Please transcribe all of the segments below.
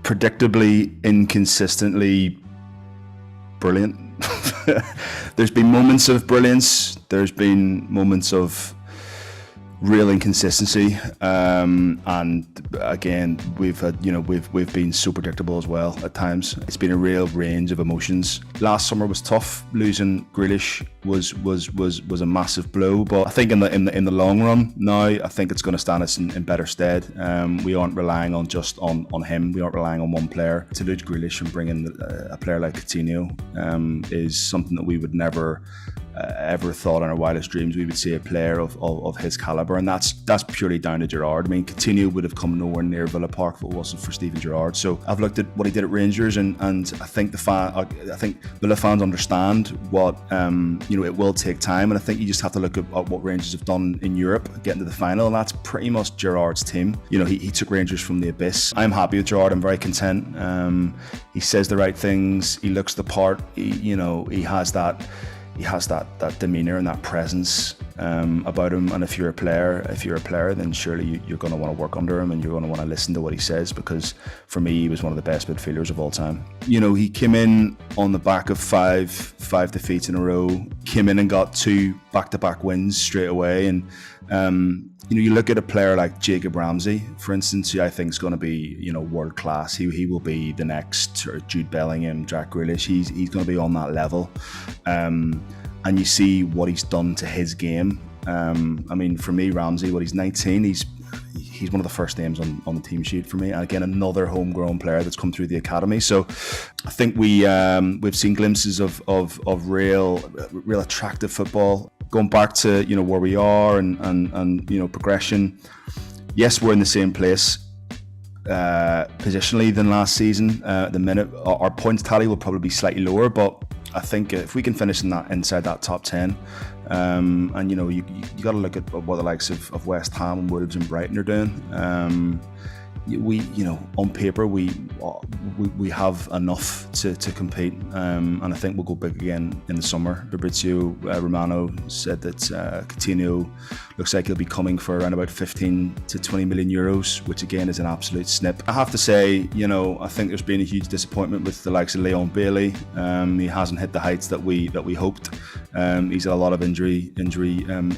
predictably, inconsistently brilliant. There's been moments of brilliance. There's been moments of real inconsistency, and again, we've been so predictable as well at times. It's been a real range of emotions. Last summer was tough. Losing Grealish was a massive blow, but I think in the long run now, I think it's going to stand us in better stead. We aren't relying on just on him. We aren't relying on one player. To lose Grealish and bring in a player like Coutinho is something that we would never ever thought in our wildest dreams we would see a player of his calibre, and that's purely down to Gerrard. I mean, Coutinho would have come nowhere near Villa Park if it wasn't for Steven Gerrard. So I've looked at what he did at Rangers, and I think I think Villa fans understand what it will take time, and I think you just have to look at what Rangers have done in Europe, getting to the final, and that's pretty much Gerrard's team. He took Rangers from the abyss. I'm happy with Gerrard. I'm very content. He says the right things. He looks the part. He has that demeanour and that presence about him. And if you're a player, then surely you're going to want to work under him, and you're going to want to listen to what he says, because for me, he was one of the best midfielders of all time. He came in on the back of five defeats in a row, came in and got 2 back-to-back wins straight away. And you look at a player like Jacob Ramsey, for instance, who I think is going to be world class. He will be the next sort of Jude, Bellingham, Jack Grealish. He's going to be on that level. And you see what he's done to his game. I mean, for me, Ramsey, he's 19, he's one of the first names on the team sheet for me. And again, another homegrown player that's come through the academy. So I think we've seen glimpses of real attractive football. Going back to where we are and progression. Yes, we're in the same place positionally than last season. At the minute, our points tally will probably be slightly lower, but I think if we can finish inside that top 10, and you got to look at what the likes of West Ham and Wolves and Brighton are doing. We on paper we have enough to compete, and I think we'll go big again in the summer. Fabrizio Romano said that Coutinho looks like he'll be coming for around about 15 to 20 million euros, which again is an absolute snip. I have to say, I think there's been a huge disappointment with the likes of Leon Bailey. He hasn't hit the heights that we hoped. He's had a lot of injury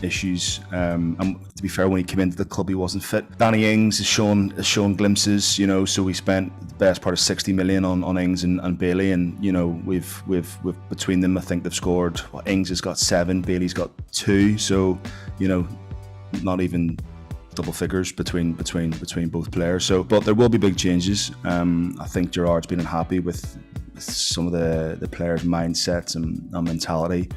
issues. And to be fair, when he came into the club, he wasn't fit. Danny Ings has shown glimpses, so we spent the best part of 60 million on Ings and Bailey, and we've between them, I think they've scored. Ings has got 7, Bailey's got 2, so not even double figures between both players. So, but there will be big changes. I think Gerrard's been unhappy with some of the players' mindsets and mentality.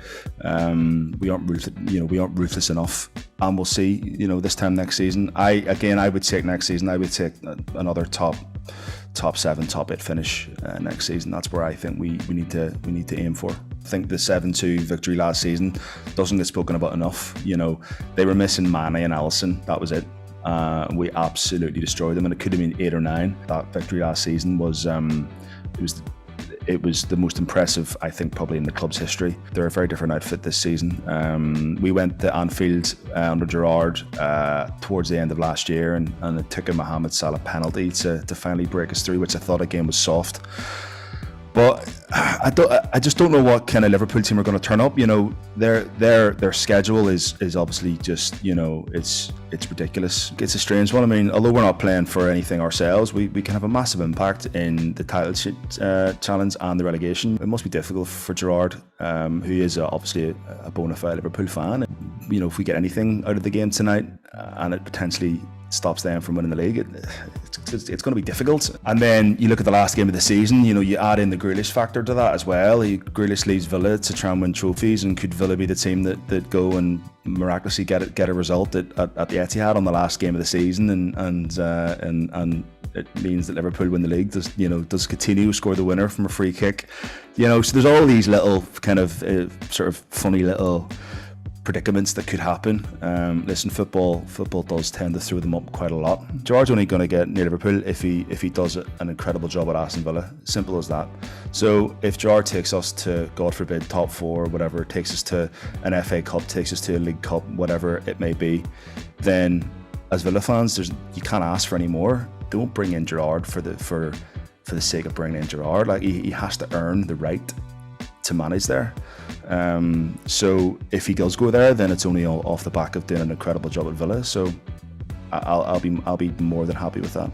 We aren't ruthless enough, and we'll see. This time next season, I would take next season. I would take another top 7, top 8 finish next season. That's where I think we need to aim for. I think the 7-2 victory last season doesn't get spoken about enough. They were missing Mane and Alisson. That was it. We absolutely destroyed them, and it could have been 8 or 9. That victory last season was it was the most impressive, I think, probably in the club's history. They're a very different outfit this season. We went to Anfield under Gerrard towards the end of last year, and it took a Mohamed Salah penalty to finally break us through, which I thought again was soft. But I just don't know what kind of Liverpool team are going to turn up. Their schedule is obviously just it's ridiculous. It's a strange one. I mean, although we're not playing for anything ourselves, we can have a massive impact in the title challenge and the relegation. It must be difficult for Gerrard, who is obviously a bona fide Liverpool fan. If we get anything out of the game tonight and it potentially stops them from winning the league, it's going to be difficult. And then you look at the last game of the season, you add in the Grealish factor to that as well. Grealish leaves Villa to try and win trophies, and could Villa be the team that go and miraculously get a result at the Etihad on the last game of the season, and it means that Liverpool win the league? Does Coutinho score the winner from a free kick? So there's all these little kind of sort of funny little predicaments that could happen. Listen, football does tend to throw them up quite a lot. Gerrard's only going to get near Liverpool if he does an incredible job at Aston Villa. Simple as that. So if Gerrard takes us to, God forbid, top 4, whatever, takes us to an FA Cup, takes us to a League Cup, whatever it may be, then as Villa fans, you can't ask for any more. Don't bring in Gerrard for for the sake of bringing in Gerrard. Like he has to earn the right to manage there. So if he does go there, then it's only off the back of doing an incredible job at Villa. So I'll be more than happy with that.